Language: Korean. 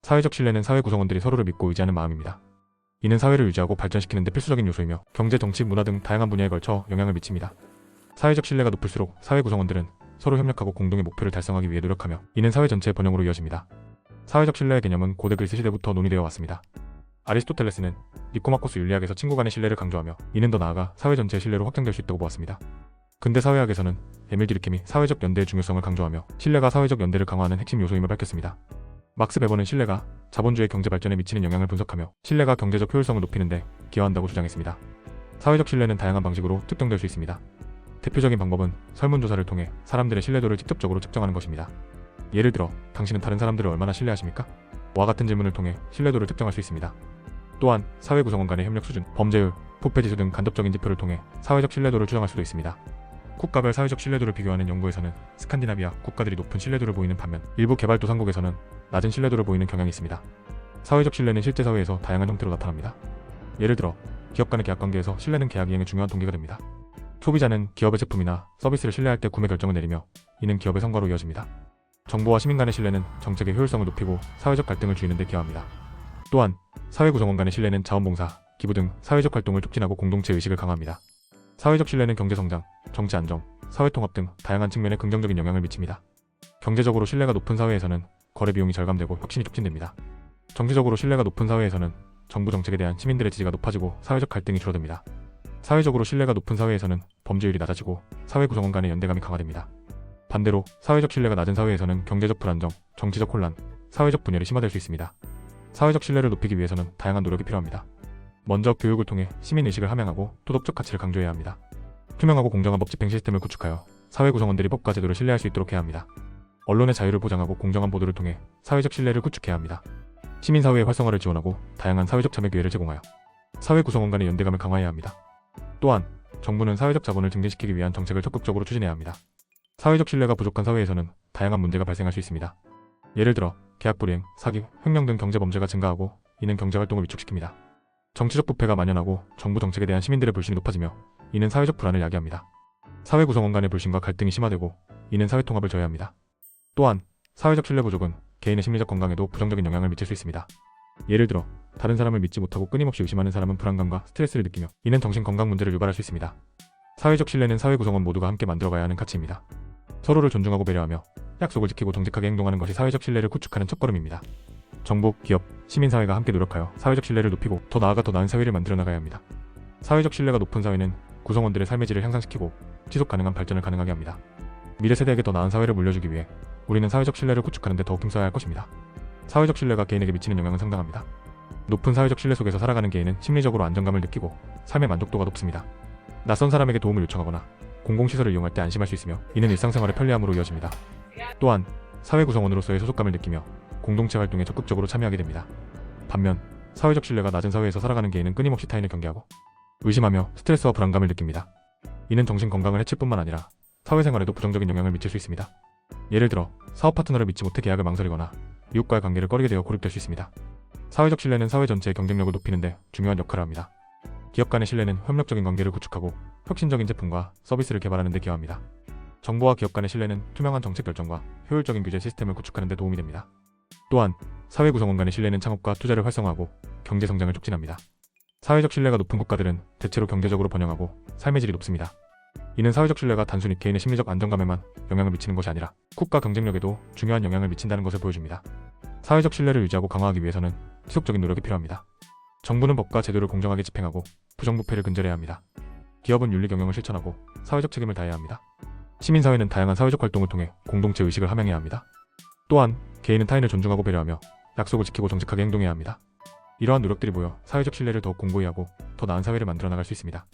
사회적 신뢰는 사회 구성원들이 서로를 믿고 의지하는 마음입니다. 이는 사회를 유지하고 발전시키는 데 필수적인 요소이며 경제, 정치, 문화 등 다양한 분야에 걸쳐 영향을 미칩니다. 사회적 신뢰가 높을수록 사회 구성원들은 서로 협력하고 공동의 목표를 달성하기 위해 노력하며 이는 사회 전체의 번영으로 이어집니다. 사회적 신뢰의 개념은 고대 그리스 시대부터 논의되어 왔습니다. 아리스토텔레스는 니코마코스 윤리학에서 친구 간의 신뢰를 강조하며 이는 더 나아가 사회 전체의 신뢰로 확장될 수 있다고 보았습니다. 근대 사회학에서는 에밀 디르켐이 사회적 연대의 중요성을 강조하며 신뢰가 사회적 연대를 강화하는 핵심 요소임을 밝혔습니다. 막스 베버는 신뢰가 자본주의 경제 발전에 미치는 영향을 분석하며 신뢰가 경제적 효율성을 높이는 데 기여한다고 주장했습니다. 사회적 신뢰는 다양한 방식으로 측정될 수 있습니다. 대표적인 방법은 설문조사를 통해 사람들의 신뢰도를 직접적으로 측정하는 것입니다. 예를 들어, 당신은 다른 사람들을 얼마나 신뢰하십니까? 와 같은 질문을 통해 신뢰도를 측정할 수 있습니다. 또한 사회 구성원 간의 협력 수준, 범죄율, 부패지수 등 간접적인 지표를 통해 사회적 신뢰도를 추정할 수도 있습니다. 국가별 사회적 신뢰도를 비교하는 연구에서는 스칸디나비아 국가들이 높은 신뢰도를 보이는 반면 일부 개발도상국에서는 낮은 신뢰도를 보이는 경향이 있습니다. 사회적 신뢰는 실제 사회에서 다양한 형태로 나타납니다. 예를 들어, 기업 간의 계약 관계에서 신뢰는 계약 이행의 중요한 동기가 됩니다. 소비자는 기업의 제품이나 서비스를 신뢰할 때 구매 결정을 내리며 이는 기업의 성과로 이어집니다. 정부와 시민 간의 신뢰는 정책의 효율성을 높이고 사회적 갈등을 줄이는 데 기여합니다. 또한 사회 구성원 간의 신뢰는 자원봉사, 기부 등 사회적 활동을 촉진하고 공동체 의식을 강화합니다. 사회적 신뢰는 경제성장, 정치 안정, 사회통합 등 다양한 측면에 긍정적인 영향을 미칩니다. 경제적으로 신뢰가 높은 사회에서는 거래 비용이 절감되고 혁신이 촉진됩니다. 정치적으로 신뢰가 높은 사회에서는 정부 정책에 대한 시민들의 지지가 높아지고 사회적 갈등이 줄어듭니다. 사회적으로 신뢰가 높은 사회에서는 범죄율이 낮아지고 사회 구성원 간의 연대감이 강화됩니다. 반대로 사회적 신뢰가 낮은 사회에서는 경제적 불안정, 정치적 혼란, 사회적 분열이 심화될 수 있습니다. 사회적 신뢰를 높이기 위해서는 다양한 노력이 필요합니다. 먼저 교육을 통해 시민의식을 함양하고 도덕적 가치를 강조해야 합니다. 투명하고 공정한 법 집행 시스템을 구축하여 사회 구성원들이 법과 제도를 신뢰할 수 있도록 해야 합니다. 언론의 자유를 보장하고 공정한 보도를 통해 사회적 신뢰를 구축해야 합니다. 시민사회의 활성화를 지원하고 다양한 사회적 참여 기회를 제공하여 사회 구성원 간의 연대감을 강화해야 합니다. 또한 정부는 사회적 자본을 증진시키기 위한 정책을 적극적으로 추진해야 합니다. 사회적 신뢰가 부족한 사회에서는 다양한 문제가 발생할 수 있습니다. 예를 들어 계약 불이행, 사기, 횡령 등 경제 범죄가 증가하고 이는 경제활동을 위축시킵니다. 정치적 부패가 만연하고 정부 정책에 대한 시민들의 불신이 높아지며 이는 사회적 불안을 야기합니다. 사회 구성원 간의 불신과 갈등이 심화되고 이는 사회 통합을 저해합니다. 또한 사회적 신뢰 부족은 개인의 심리적 건강에도 부정적인 영향을 미칠 수 있습니다. 예를 들어 다른 사람을 믿지 못하고 끊임없이 의심하는 사람은 불안감과 스트레스를 느끼며 이는 정신 건강 문제를 유발할 수 있습니다. 사회적 신뢰는 사회 구성원 모두가 함께 만들어가야 하는 가치입니다. 서로를 존중하고 배려하며 약속을 지키고 정직하게 행동하는 것이 사회적 신뢰를 구축하는 첫걸음입니다. 정부, 기업, 시민사회가 함께 노력하여 사회적 신뢰를 높이고 더 나아가 더 나은 사회를 만들어 나가야 합니다. 사회적 신뢰가 높은 사회는 구성원들의 삶의 질을 향상시키고 지속 가능한 발전을 가능하게 합니다. 미래 세대에게 더 나은 사회를 물려주기 위해 우리는 사회적 신뢰를 구축하는 데 더욱 힘써야 할 것입니다. 사회적 신뢰가 개인에게 미치는 영향은 상당합니다. 높은 사회적 신뢰 속에서 살아가는 개인은 심리적으로 안정감을 느끼고 삶의 만족도가 높습니다. 낯선 사람에게 도움을 요청하거나 공공시설을 이용할 때 안심할 수 있으며 이는 일상생활의 편리함으로 이어집니다. 또한 사회 구성원으로서의 소속감을 느끼며 공동체 활동에 적극적으로 참여하게 됩니다. 반면 사회적 신뢰가 낮은 사회에서 살아가는 개인은 끊임없이 타인을 경계하고 의심하며 스트레스와 불안감을 느낍니다. 이는 정신 건강을 해칠 뿐만 아니라 사회생활에도 부정적인 영향을 미칠 수 있습니다. 예를 들어 사업 파트너를 믿지 못해 계약을 망설이거나 이웃과의 관계를 꺼리게 되어 고립될 수 있습니다. 사회적 신뢰는 사회 전체의 경쟁력을 높이는 데 중요한 역할을 합니다. 기업 간의 신뢰는 협력적인 관계를 구축하고 혁신적인 제품과 서비스를 개발하는 데 기여합니다. 정부와 기업 간의 신뢰는 투명한 정책 결정과 효율적인 규제 시스템을 구축하는 데 도움이 됩니다. 또한 사회 구성원 간의 신뢰는 창업과 투자를 활성화하고 경제 성장을 촉진합니다. 사회적 신뢰가 높은 국가들은 대체로 경제적으로 번영하고 삶의 질이 높습니다. 이는 사회적 신뢰가 단순히 개인의 심리적 안정감에만 영향을 미치는 것이 아니라 국가 경쟁력에도 중요한 영향을 미친다는 것을 보여줍니다. 사회적 신뢰를 유지하고 강화하기 위해서는 지속적인 노력이 필요합니다. 정부는 법과 제도를 공정하게 집행하고 부정부패를 근절해야 합니다. 기업은 윤리 경영을 실천하고 사회적 책임을 다해야 합니다. 시민사회는 다양한 사회적 활동을 통해 공동체 의식을 함양해야 합니다. 또한 개인은 타인을 존중하고 배려하며 약속을 지키고 정직하게 행동해야 합니다. 이러한 노력들이 모여 사회적 신뢰를 더욱 공고히 하고 더 나은 사회를 만들어 나갈 수 있습니다.